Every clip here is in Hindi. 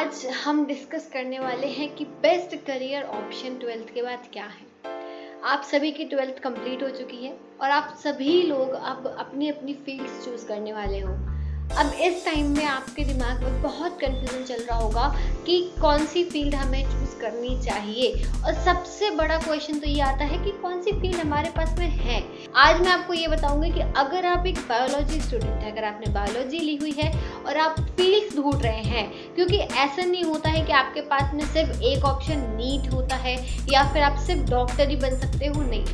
आज हम डिस्कस करने वाले हैं कि बेस्ट करियर ऑप्शन 12th के बाद क्या है। आप सभी की 12th कंप्लीट हो चुकी है और आप सभी लोग अब अपनी अपनी फील्ड्स चूज करने वाले हो। अब इस टाइम में आपके दिमाग में बहुत कंफ्यूजन चल रहा होगा कि कौन सी फील्ड हमें चूज करनी चाहिए, और सबसे बड़ा क्वेश्चन तो ये आता है कि कौन सी फील्ड हमारे पास में है। आज मैं आपको ये बताऊंगी कि अगर आप एक बायोलॉजी स्टूडेंट है, अगर आपने बायोलॉजी ली हुई है और आप फील्ड्स ढूंढ रहे हैं, क्योंकि ऐसा नहीं होता है कि आपके पास में सिर्फ एक ऑप्शन नीट होता है या फिर आप सिर्फ डॉक्टर ही बन सकते हो, नहीं।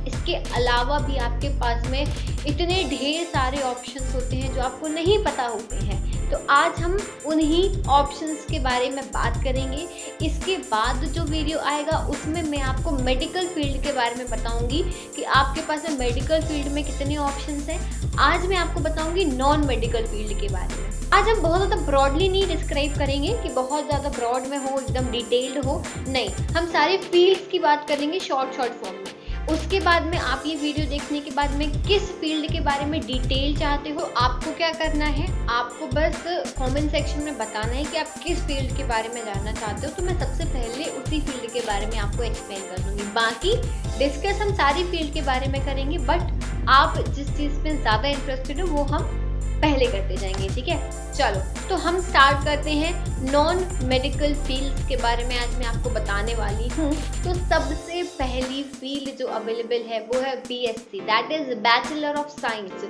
इसके अलावा भी आपके पास में इतने ढेर सारे ऑप्शंस होते हैं जो आपको नहीं पता होते हैं। तो आज हम उन्हीं ऑप्शंस के बारे में बात करेंगे। इसके बाद जो वीडियो आएगा उसमें मैं आपको मेडिकल फील्ड के बारे में बताऊंगी कि आपके पास में मेडिकल फील्ड में कितने ऑप्शंस हैं। आज मैं आपको बताऊंगी नॉन मेडिकल फील्ड के बारे में। आज हम बहुत ज़्यादा ब्रॉडली नहीं डिस्क्राइब करेंगे कि बहुत ज़्यादा ब्रॉड में हो, एकदम डिटेल्ड हो, नहीं। हम सारे फील्ड्स की बात करेंगे शॉर्ट फॉर्म में। उसके बाद में आप ये वीडियो देखने के बाद में किस फील्ड के बारे में डिटेल चाहते हो, आपको क्या करना है, आपको बस कमेंट सेक्शन में बताना है कि आप किस फील्ड के बारे में जानना चाहते हो। तो मैं सबसे पहले उसी फील्ड के बारे में आपको एक्सप्लेन कर दूंगी। बाकी डिस्कस हम सारी फील्ड के बारे में करेंगे, बट आप जिस चीज़ में ज़्यादा इंटरेस्टेड हो वो हम पहले करते जाएंगे, ठीक है। चलो तो हम स्टार्ट करते हैं नॉन मेडिकल फील्ड्स के बारे में। आज मैं आपको बताने वाली हूँ। तो सबसे पहली फील्ड जो अवेलेबल है वो है BSc, that is bachelor of science.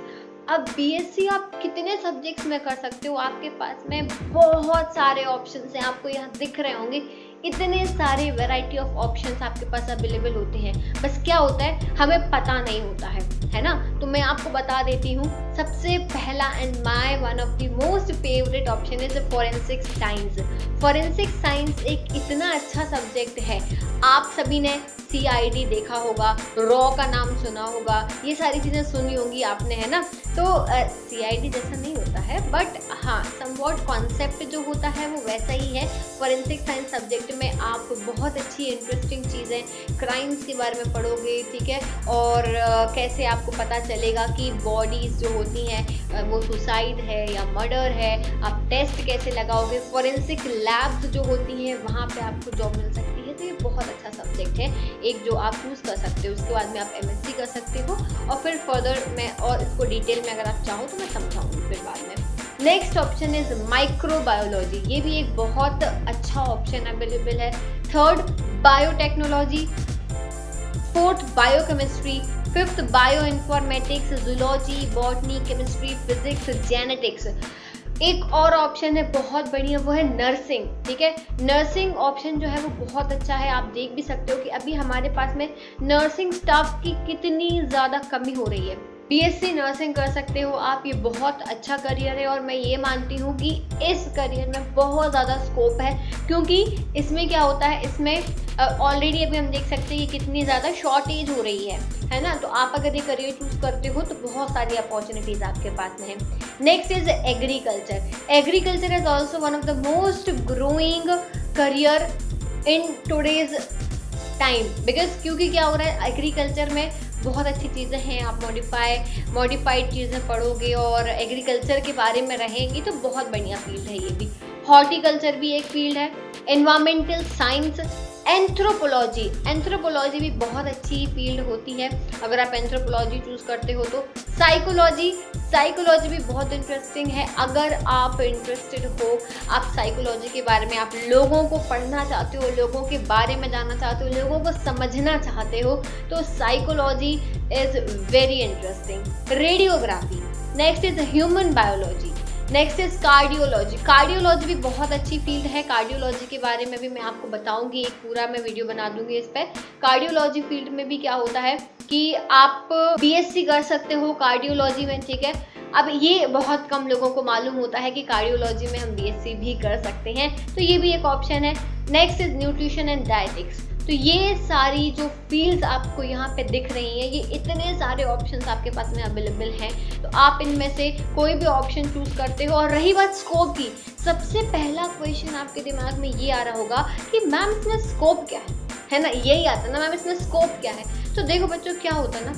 अब बीएससी आप कितने सब्जेक्ट्स में कर सकते हो, आपके पास में बहुत सारे ऑप्शंस हैं। आपको यहाँ दिख रहे होंगे इतने सारे वैरायटी ऑफ ऑप्शंस आपके पास अवेलेबल होते हैं। बस क्या होता है, हमें पता नहीं होता है ना। तो मैं आपको बता देती हूँ। सबसे पहला and my one of the most favourite option is forensic science. Forensic science एक इतना अच्छा सब्जेक्ट है। आप सभी ने CID देखा होगा, रॉ का नाम सुना होगा, ये सारी चीज़ें सुनी होंगी आपने, है ना। तो CID जैसा नहीं होता है, बट हाँ समवॉट कॉन्सेप्ट जो होता है वो वैसा ही है। फॉरेंसिक साइंस सब्जेक्ट में आप बहुत अच्छी इंटरेस्टिंग चीज़ें, क्राइम्स के बारे में पढ़ोगे, ठीक है। और कैसे आपको पता चलेगा कि बॉडीज़ जो होती हैं वो सुसाइड है या मर्डर है, आप टेस्ट कैसे लगाओगे, फॉरेंसिक लैब्स जो होती हैं वहाँ पे आपको जॉब मिल सकती है। तो ये बहुत अच्छा सब्जेक्ट है, एक जो आप चूज़ कर सकते हो। उसके बाद में आप MSc कर सकते हो और फिर फर्दर मैं और इसको डिटेल में अगर आप चाहो तो मैं समझाऊंगी फिर बाद में। Next option is microbiology. ये भी एक बहुत अच्छा ऑप्शन अवेलेबल है। Third biotechnology, fourth biochemistry, fifth bio informatics, zoology, botany, chemistry, physics, genetics. एक और ऑप्शन है बहुत बढ़िया, वो है नर्सिंग, ठीक है। नर्सिंग ऑप्शन जो है वो बहुत अच्छा है। आप देख भी सकते हो कि अभी हमारे पास में नर्सिंग स्टाफ की कितनी ज़्यादा कमी हो रही है। BSc नर्सिंग कर सकते हो आप, ये बहुत अच्छा करियर है और मैं ये मानती हूँ कि इस करियर में बहुत ज़्यादा स्कोप है, क्योंकि इसमें क्या होता है, इसमें ऑलरेडी अभी हम देख सकते हैं कि कितनी ज़्यादा शॉर्टेज हो रही है ना। तो आप अगर ये करियर चूज करते हो तो बहुत सारी अपॉर्चुनिटीज़ आपके पास में है। Next is agriculture. Agriculture is also one of the most growing career in today's time, because क्योंकि क्या हो रहा है, एग्रीकल्चर में बहुत अच्छी चीज़ें हैं। आप मॉडिफाइड चीज़ें पढ़ोगे और एग्रीकल्चर के बारे में रहेंगी तो बहुत बढ़िया फील्ड है ये भी। हॉर्टिकल्चर भी एक फील्ड है। एनवायरमेंटल साइंस, एंथ्रोपोलॉजी भी बहुत अच्छी फील्ड होती है अगर आप एंथ्रोपोलॉजी चूज करते हो तो। साइकोलॉजी भी बहुत इंटरेस्टिंग है। अगर आप इंटरेस्टेड हो, आप साइकोलॉजी के बारे में, आप लोगों को पढ़ना चाहते हो, लोगों के बारे में जानना चाहते हो, लोगों को समझना चाहते हो, तो psychology is very interesting. Radiography, next is human biology, next is cardiology. Cardiology भी बहुत अच्छी फील्ड है। कार्डियोलॉजी के बारे में भी मैं आपको बताऊंगी, एक पूरा मैं वीडियो बना दूंगी इस पर। कार्डियोलॉजी फील्ड में भी क्या होता है कि आप BSc कर सकते हो कार्डियोलॉजी में, ठीक है। अब ये बहुत कम लोगों को मालूम होता है कि कार्डियोलॉजी में हम BSc भी कर सकते हैं, तो ये भी एक ऑप्शन है। Next is nutrition and dietetics. तो ये सारी जो फील्ड्स आपको यहाँ पे दिख रही हैं, ये इतने सारे ऑप्शंस आपके पास में अवेलेबल हैं। तो आप इनमें से कोई भी ऑप्शन चूज करते हो। और रही बात स्कोप की, सबसे पहला क्वेश्चन आपके दिमाग में ये आ रहा होगा कि मैम इसमें स्कोप क्या है ना, यही आता है ना मैम, इसमें स्कोप क्या है। तो देखो बच्चों, क्या होता है ना,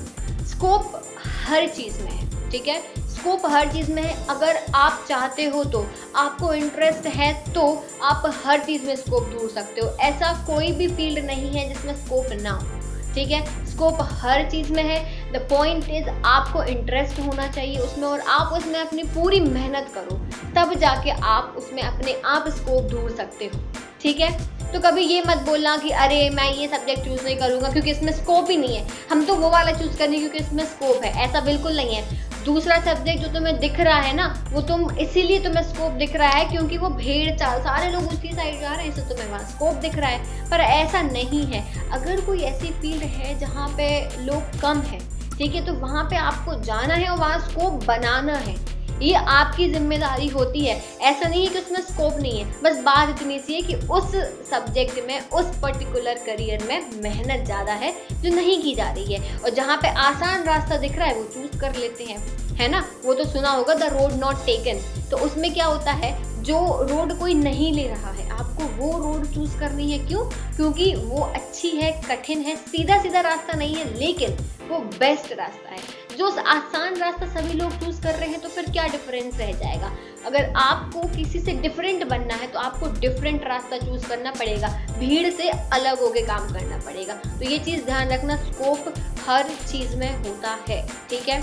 स्कोप हर चीज़ में है, ठीक है। स्कोप हर चीज़ में है। अगर आप चाहते हो तो, आपको इंटरेस्ट है तो आप हर चीज़ में स्कोप ढूंढ सकते हो। ऐसा कोई भी फील्ड नहीं है जिसमें स्कोप ना हो, ठीक है। स्कोप हर चीज़ में है। द पॉइंट इज आपको इंटरेस्ट होना चाहिए उसमें और आप उसमें अपनी पूरी मेहनत करो, तब जाके आप उसमें अपने आप स्कोप ढूंढ सकते हो, ठीक है। तो कभी ये मत बोलना कि अरे मैं ये सब्जेक्ट चूज़ नहीं करूँगा क्योंकि इसमें स्कोप ही नहीं है, हम तो वो वाला चूज़ करेंगे क्योंकि इसमें स्कोप है। ऐसा बिल्कुल नहीं है। दूसरा सब्जेक्ट जो तुम्हें दिख रहा है ना, वो तुम इसीलिए तुम्हें स्कोप दिख रहा है क्योंकि वो भेड़ चाल, सारे लोग उसकी साइड जा रहे हैं, इसलिए तुम्हें वहाँ स्कोप दिख रहा है। पर ऐसा नहीं है। अगर कोई ऐसी फील्ड है जहाँ पे लोग कम है, ठीक है, तो वहाँ पे आपको जाना है और वहाँ स्कोप बनाना है। ये आपकी जिम्मेदारी होती है। ऐसा नहीं है कि उसमें स्कोप नहीं है, बस बात इतनी सी है कि उस सब्जेक्ट में, उस पर्टिकुलर करियर में मेहनत ज़्यादा है जो नहीं की जा रही है, और जहाँ पे आसान रास्ता दिख रहा है वो चूज कर लेते हैं, है ना। वो तो सुना होगा द रोड नॉट टेकन। तो उसमें क्या होता है, जो रोड कोई नहीं ले रहा है, आपको वो रोड चूज करनी है। क्यों? क्योंकि वो अच्छी है, कठिन है, सीधा सीधा रास्ता नहीं है, लेकिन वो बेस्ट रास्ता है। जो आसान रास्ता सभी लोग चूज कर रहे हैं, तो फिर क्या डिफरेंस रह जाएगा। अगर आपको किसी से डिफरेंट बनना है तो आपको डिफरेंट रास्ता चूज करना पड़ेगा, भीड़ से अलग होके काम करना पड़ेगा। तो ये चीज़ ध्यान रखना, स्कोप हर चीज़ में होता है, ठीक है।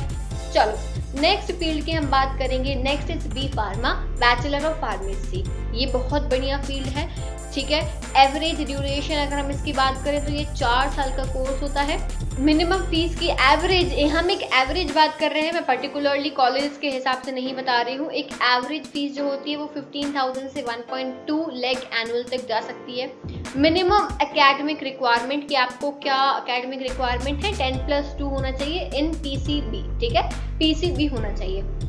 चलो नेक्स्ट फील्ड की हम बात करेंगे। Next is B pharma, bachelor of pharmacy. ये बहुत बढ़िया फील्ड है, ठीक है। एवरेज ड्यूरेशन अगर हम इसकी बात करें तो ये 4 साल का कोर्स होता है। मिनिमम फीस की एवरेज, हम एक एवरेज बात कर रहे हैं, मैं पर्टिकुलरली कॉलेज के हिसाब से नहीं बता रही हूँ। एक एवरेज फीस जो होती है वो 15,000 से 1.2 लाख एनुअल तक जा सकती है। मिनिमम एकेडमिक रिक्वायरमेंट की आपको क्या एकेडमिक रिक्वायरमेंट है, 10+2 होना चाहिए इन PCB, ठीक है, PCB होना चाहिए।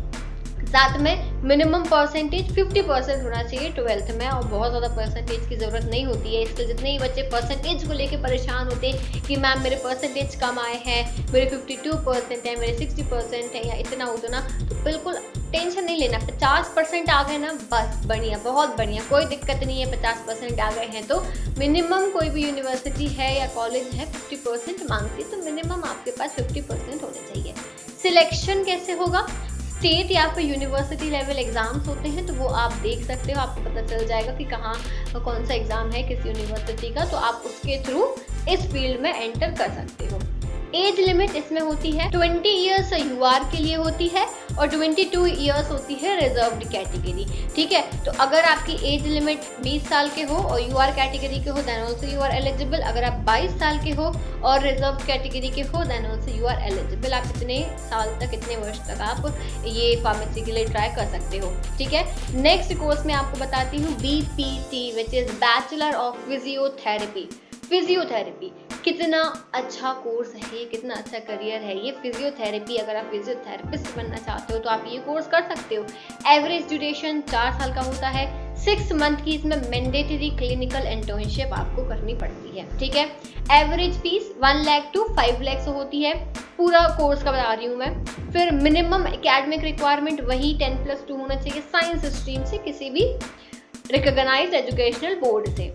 साथ में मिनिमम परसेंटेज 50% होना चाहिए 12th में, और बहुत ज़्यादा परसेंटेज की ज़रूरत नहीं होती है। इसलिए जितने ही बच्चे परसेंटेज को लेके परेशान होते हैं कि मैम मेरे परसेंटेज कम आए हैं, मेरे 52% है, मेरे 60% है, या इतना उतना, तो बिल्कुल टेंशन नहीं लेना। 50% आ गए ना, बस बढ़िया, बहुत बढ़िया, कोई दिक्कत नहीं है। 50% आ गए हैं तो मिनिमम कोई भी यूनिवर्सिटी है या कॉलेज है 50% मांगती है, तो मिनिमम आपके पास 50% होने चाहिए। सिलेक्शन कैसे होगा? स्टेट या फिर यूनिवर्सिटी लेवल एग्जाम्स होते हैं, तो वो आप देख सकते हो, आपको पता चल जाएगा कि कहाँ कौन सा एग्जाम है किस यूनिवर्सिटी का, तो आप उसके थ्रू इस फील्ड में एंटर कर सकते हो। एज लिमिट इसमें होती है 20 ईयर्स यूआर के लिए होती है और 22 ईयर्स होती है रिजर्व्ड कैटेगरी, ठीक है। तो अगर आपकी एज लिमिट 20 साल के हो और यूआर कैटेगरी के हो, then also you are eligible. अगर आप 22 साल के हो और रिजर्व कैटेगरी के हो, then also you are eligible. आप इतने साल तक, इतने वर्ष तक आप ये फार्मेसी के लिए ट्राई कर सकते हो, ठीक है। नेक्स्ट कोर्स में आपको बताती हूँ BPT, which is bachelor of physiotherapy. Physiotherapy कितना अच्छा कोर्स है ये, कितना अच्छा करियर है ये फिजियोथेरेपी। अगर आप फिजियोथेरेपिस्ट बनना चाहते हो तो आप ये कोर्स कर सकते हो। एवरेज ड्यूरेशन 4 साल का होता है। 6 मंथ की इसमें मैंडेटरी क्लिनिकल इंटर्नशिप आपको करनी पड़ती है, ठीक है। Average fees 1 lakh to 5 lakh होती है, पूरा कोर्स का बता रही हूँ मैं। फिर मिनिमम एकेडमिक रिक्वायरमेंट वही 10+2 होना चाहिए साइंस स्ट्रीम से, किसी भी रिकॉग्नाइज्ड एजुकेशनल बोर्ड से।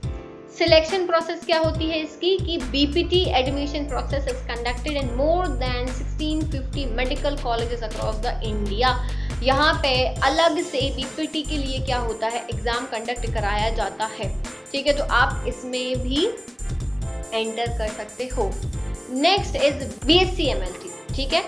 सिलेक्शन प्रोसेस क्या होती है इसकी कि BPT admission process is conducted in more than 1650 medical colleges across the India. यहाँ पे अलग से BPT के लिए क्या होता है, एग्जाम कंडक्ट कराया जाता है, ठीक है। तो आप इसमें भी एंटर कर सकते हो। नेक्स्ट इज BSc MLT, ठीक है।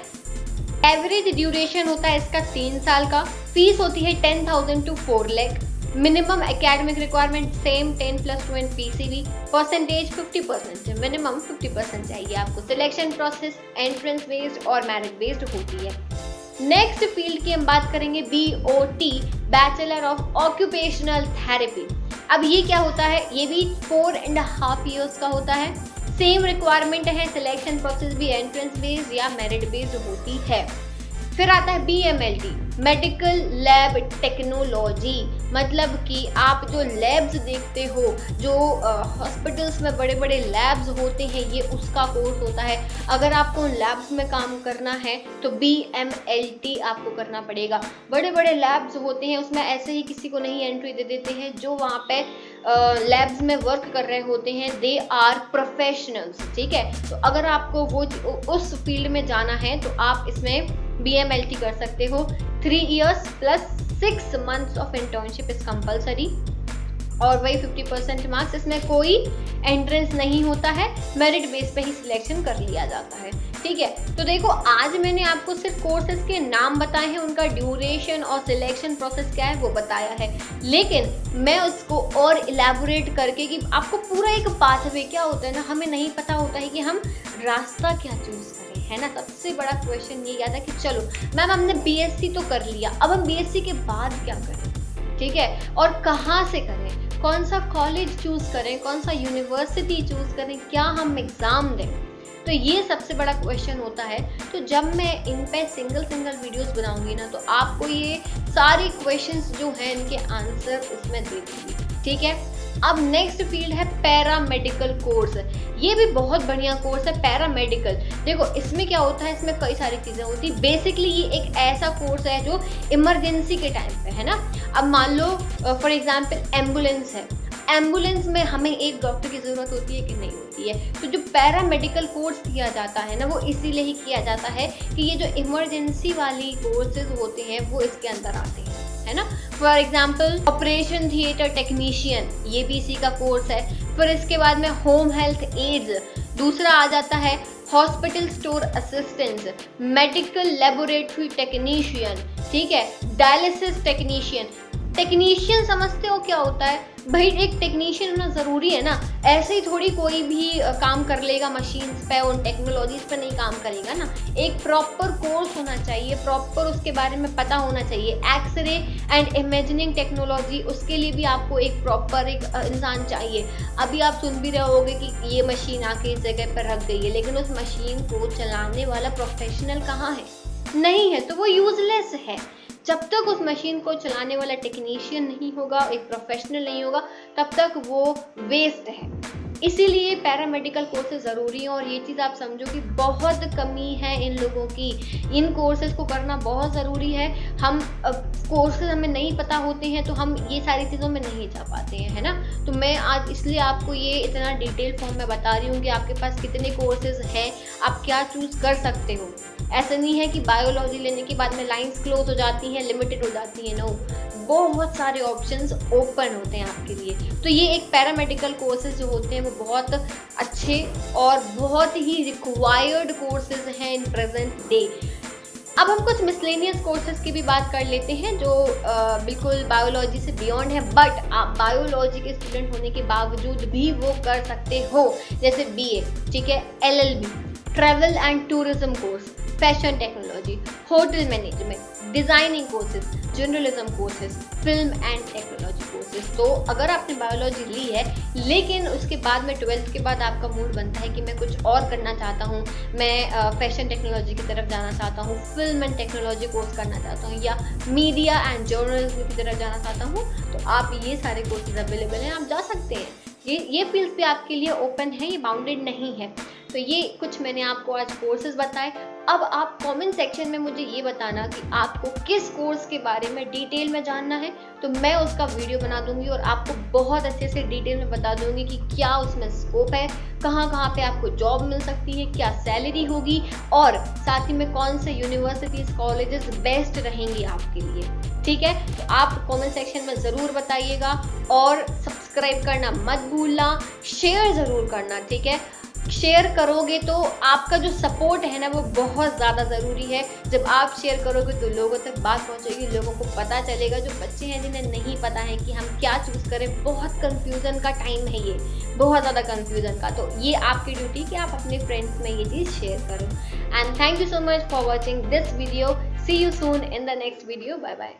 एवरेज ड्यूरेशन होता है इसका 3 साल का। फीस होती है 10,000 to 4 lakh. Minimum academic requirement same 10+2 in PCB। Percentage 50% है, मिनिमम 50% चाहिए आपको। सिलेक्शन प्रोसेस एंट्रेंस बेस्ड और मेरिट बेस्ड होती है। नेक्स्ट फील्ड की हम बात करेंगे BOT, bachelor of occupational therapy. अब ये क्या होता है, ये भी 4.5 ईयर्स का होता है। सेम रिक्वायरमेंट है, सिलेक्शन प्रोसेस भी एंट्रेंस बेस्ड या मेरिट बेस्ड होती है। फिर आता है BMLT, मेडिकल लैब टेक्नोलॉजी। मतलब कि आप जो लैब्स देखते हो, जो हॉस्पिटल्स में बड़े बड़े लैब्स होते हैं, ये उसका कोर्स होता है। अगर आपको उन लैब्स में काम करना है तो BMLT आपको करना पड़ेगा। बड़े बड़े लैब्स होते हैं, उसमें ऐसे ही किसी को नहीं एंट्री दे देते हैं। जो वहाँ पे लैब्स में वर्क कर रहे होते हैं, दे आर प्रोफेशनल्स, ठीक है। तो अगर आपको वो उस फील्ड में जाना है तो आप इसमें BMLT कर सकते हो। 3 years plus 6 months of internship is compulsory, और वही 50% मार्क्स, इसमें कोई एंट्रेंस नहीं होता है, मेरिट बेस पे ही सिलेक्शन कर लिया जाता है। ठीक है, तो देखो आज मैंने आपको सिर्फ कोर्सेज के नाम बताए हैं, उनका ड्यूरेशन और सिलेक्शन प्रोसेस क्या है वो बताया है, लेकिन मैं उसको और इलेबोरेट करके कि आपको पूरा एक पाथवे क्या होता है ना, हमें नहीं पता होता है कि हम रास्ता क्या चूज करें, है ना। सबसे बड़ा क्वेश्चन ये आता है कि चलो मैम हमने BSc तो कर लिया, अब हम BSc के बाद क्या करें, ठीक है, और कहाँ से करें, कौन सा कॉलेज चूज करें, कौन सा यूनिवर्सिटी चूज करें, क्या हम एग्जाम दें, तो ये सबसे बड़ा क्वेश्चन होता है। तो जब मैं इन पे सिंगल वीडियोस बनाऊंगी ना, तो आपको ये सारे क्वेश्चंस जो हैं इनके आंसर उसमें दे दूंगी, ठीक है। अब नेक्स्ट फील्ड है पैरामेडिकल कोर्स। ये भी बहुत बढ़िया कोर्स है पैरामेडिकल। देखो इसमें क्या होता है, इसमें कई सारी चीज़ें होती है। बेसिकली ये एक ऐसा कोर्स है जो इमरजेंसी के टाइम पे है ना। अब मान लो फॉर एग्जांपल एम्बुलेंस है, एम्बुलेंस में हमें एक डॉक्टर की ज़रूरत होती है कि नहीं होती है, तो जो पैरामेडिकल कोर्स किया जाता है ना, वो इसीलिए ही किया जाता है कि ये जो इमरजेंसी वाली कोर्सेज होते हैं वो इसके अंदर आते हैं, है ना। For example operation theatre technician, ये भी इसी का कोर्स है। फिर इसके बाद में होम हेल्थ एड्स, दूसरा आ जाता है hospital store assistant, medical laboratory technician, ठीक है, डायलिसिस टेक्नीशियन। टेक्नीशियन समझते हो क्या होता है भाई, एक टेक्नीशियन होना ज़रूरी है ना। ऐसे ही थोड़ी कोई भी काम कर लेगा मशीन्स पे, उन टेक्नोलॉजीज पे नहीं काम करेगा ना। एक प्रॉपर कोर्स होना चाहिए, प्रॉपर उसके बारे में पता होना चाहिए। एक्सरे एंड इमेजिनिंग टेक्नोलॉजी, उसके लिए भी आपको एक प्रॉपर एक इंसान चाहिए। अभी आप सुन भी रहे होगे कि ये मशीन आके इस जगह पर रख गई है, लेकिन उस मशीन को चलाने वाला प्रोफेशनल कहाँ है, नहीं है, तो वो यूजलेस है। जब तक उस मशीन को चलाने वाला टेक्नीशियन नहीं होगा, एक प्रोफेशनल नहीं होगा, तब तक वो वेस्ट है। इसीलिए पैरामेडिकल कोर्सेज ज़रूरी हैं, और ये चीज़ आप समझो कि बहुत कमी है इन लोगों की। इन कोर्सेज को करना बहुत ज़रूरी है। हम कोर्सेज हमें नहीं पता होते हैं तो हम ये सारी चीज़ों में नहीं जा पाते हैं, है ना। तो मैं आज इसलिए आपको ये इतना डिटेल फॉर्म में बता रही हूँ कि आपके पास कितने कोर्सेज हैं, आप क्या चूज़ कर सकते हो। ऐसा नहीं है कि बायोलॉजी लेने के बाद में लाइंस क्लोज हो जाती हैं, लिमिटेड हो जाती हैं, नो, बहुत सारे ऑप्शंस ओपन होते हैं आपके लिए। तो ये एक पैरामेडिकल कोर्सेज जो होते हैं वो बहुत अच्छे और बहुत ही रिक्वायर्ड कोर्सेज हैं इन प्रेजेंट डे। अब हम कुछ मिसलेनियस कोर्सेज की भी बात कर लेते हैं जो बिल्कुल बायोलॉजी से बियॉन्ड है, बट आप बायोलॉजी के स्टूडेंट होने के बावजूद भी वो कर सकते हो। जैसे BA, ठीक है, LLB, travel and tourism course, fashion technology, hotel management, designing courses, journalism courses, film and technology courses. तो अगर आपने बायोलॉजी ली है लेकिन उसके बाद में 12th के बाद आपका मूड बनता है कि मैं कुछ और करना चाहता हूँ, मैं फैशन टेक्नोलॉजी की तरफ जाना चाहता हूँ, फिल्म एंड टेक्नोलॉजी कोर्स करना चाहता हूँ, या मीडिया एंड जर्नलिज्म की तरफ जाना चाहता हूँ, तो आप ये सारे कोर्सेज अवेलेबल हैं, आप जा सकते हैं। ये फील्ड भी आपके लिए ओपन है, ये बाउंडेड नहीं है। तो ये कुछ मैंने आपको आज कोर्सेज बताए। अब आप कमेंट सेक्शन में मुझे ये बताना कि आपको किस कोर्स के बारे में डिटेल में जानना है, तो मैं उसका वीडियो बना दूंगी और आपको बहुत अच्छे से डिटेल में बता दूंगी कि क्या उसमें स्कोप है, कहाँ कहाँ पे आपको जॉब मिल सकती है, क्या सैलरी होगी, और साथ ही में कौन से यूनिवर्सिटीज़ कॉलेजेस बेस्ट रहेंगी आपके लिए। ठीक है, तो आप कमेंट सेक्शन में ज़रूर बताइएगा, और सब्सक्राइब करना मत भूलना, शेयर ज़रूर करना, ठीक है। शेयर करोगे तो आपका जो सपोर्ट है ना वो बहुत ज़्यादा ज़रूरी है। जब आप शेयर करोगे तो लोगों तक बात पहुंचेगी, लोगों को पता चलेगा। जो बच्चे हैं जिन्हें नहीं पता है कि हम क्या चूज़ करें, बहुत कंफ्यूजन का टाइम है ये, बहुत ज़्यादा कंफ्यूजन का, तो ये आपकी ड्यूटी कि आप अपने फ्रेंड्स में ये चीज़ शेयर करो। And thank you so much for watching this video. See you soon in the next video. Bye bye.